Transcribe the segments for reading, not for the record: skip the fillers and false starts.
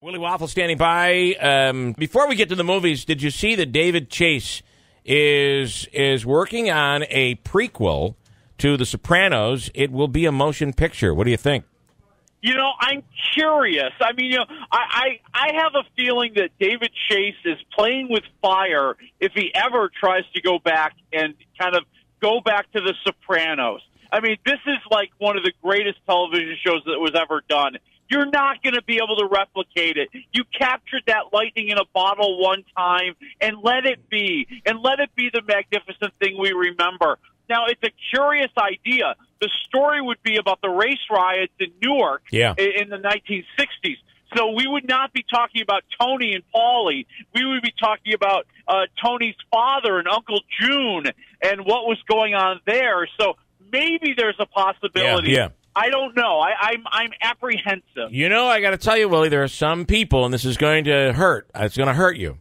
Willie Waffle standing by. Before we get to the movies, did you see that David Chase is working on a prequel to The Sopranos? It will be a motion picture. What do you think? You know, I'm curious. I mean, you know, I have a feeling that David Chase is playing with fire if he ever tries to go back and kind of go back to The Sopranos. I mean, this is like one of the greatest television shows that was ever done. You're not going to be able to replicate it. You captured that lightning in a bottle one time, and let it be. And let it be the magnificent thing we remember. Now, it's a curious idea. The story would be about the race riots in Newark in the 1960s. So we would not be talking about Tony and Paulie. We would be talking about Tony's father and Uncle June and what was going on there. So maybe there's a possibility. Yeah. I don't know. I'm apprehensive. You know, I got to tell you, Willie, there are some people, and this is going to hurt. It's going to hurt you.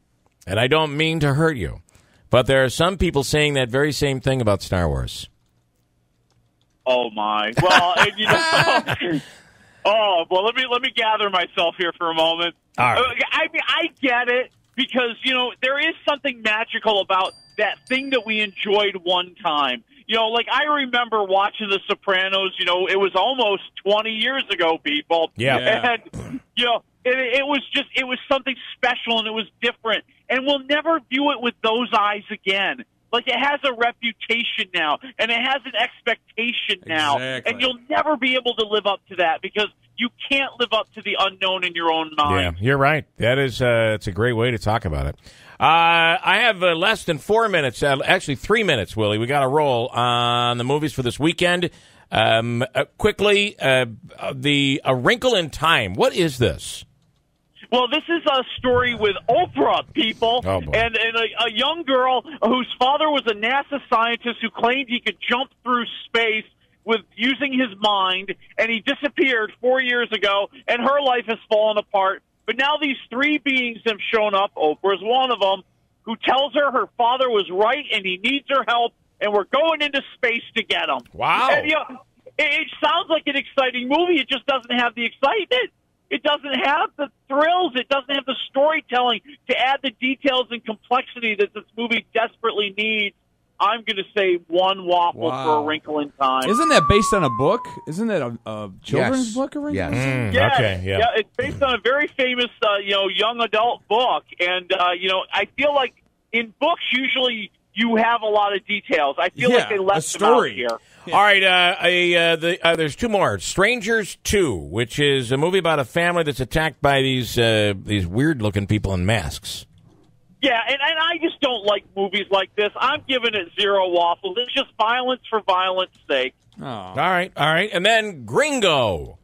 And I don't mean to hurt you. But there are some people saying that very same thing about Star Wars. Oh, my. Well, and, you know, let me gather myself here for a moment. All right. I mean, I get it because, you know, there is something magical about that thing that we enjoyed one time. You know, like I remember watching The Sopranos, you know, it was almost 20 years ago, people. Yeah. And, you know, it was something special and it was different. And we'll never view it with those eyes again. Like it has a reputation now and it has an expectation now. Exactly. And you'll never be able to live up to that because you can't live up to the unknown in your own mind. Yeah, you're right. That is, it's a great way to talk about it. I have less than 4 minutes, actually 3 minutes, Willie. We got to roll on the movies for this weekend. Quickly, A Wrinkle in Time. What is this? Well, this is a story with Oprah, people, Oh, boy. and a young girl whose father was a NASA scientist who claimed he could jump through space with using his mind, and he disappeared 4 years ago, and her life has fallen apart. But now these three beings have shown up. Oprah is one of them, who tells her father was right and he needs her help, and we're going into space to get him. Wow. And, you know, it sounds like an exciting movie. It just doesn't have the excitement. It doesn't have the thrills. It doesn't have the storytelling to add the details and complexity that this movie desperately needs. I'm going to say one waffle for A Wrinkle in Time. Isn't that based on a book? Isn't that a children's Yes. book? A Wrinkle? Yes. Yeah, Okay, yeah. It's based on a very famous, young adult book, and I feel like in books usually you have a lot of details. I feel like they left them out here. All right, there's two more. Strangers 2, which is a movie about a family that's attacked by these weird-looking people in masks. Yeah, and I just don't like movies like this. I'm giving it 0 waffles. It's just violence for violence sake. Oh. All right. And then Gringo.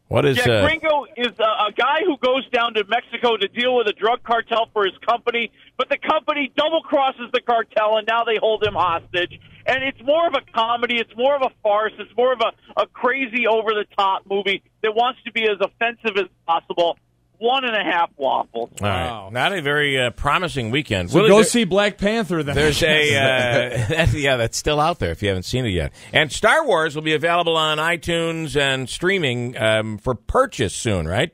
What is Gringo is a guy who goes down to Mexico to deal with a drug cartel for his company, but the company double-crosses the cartel, and now they hold him hostage. And it's more of a comedy. It's more of a farce. It's more of a crazy, over-the-top movie that wants to be as offensive as possible. 1.5 waffles. All right. Not a very promising weekend. So Willie, go see Black Panther then. There's that's still out there if you haven't seen it yet. And Star Wars will be available on iTunes and streaming for purchase soon, right?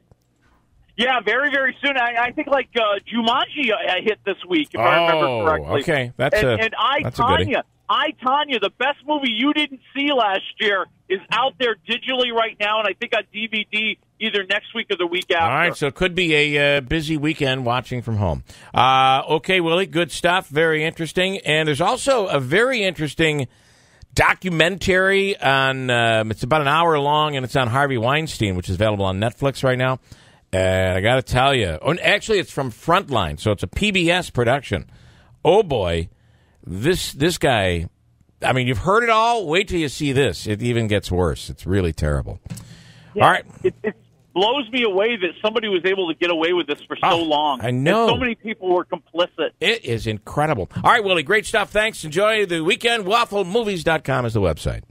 Yeah, very, very soon. I think like Jumanji hit this week, if I remember correctly. Okay. That's a goodie. I, Tonya, the best movie you didn't see last year, is out there digitally right now, and I think on DVD either next week or the week after. All right, so it could be a busy weekend watching from home. Okay, Willie, good stuff. Very interesting. And there's also a very interesting documentary on, it's about an hour long, and it's on Harvey Weinstein, which is available on Netflix right now. And I got to tell you, actually it's from Frontline, so it's a PBS production. Oh, boy. This guy, I mean, you've heard it all. Wait till you see this. It even gets worse. It's really terrible. Yeah, all right. It blows me away that somebody was able to get away with this for so long. I know. And so many people were complicit. It is incredible. All right, Willie, great stuff. Thanks. Enjoy the weekend. WaffleMovies.com is the website.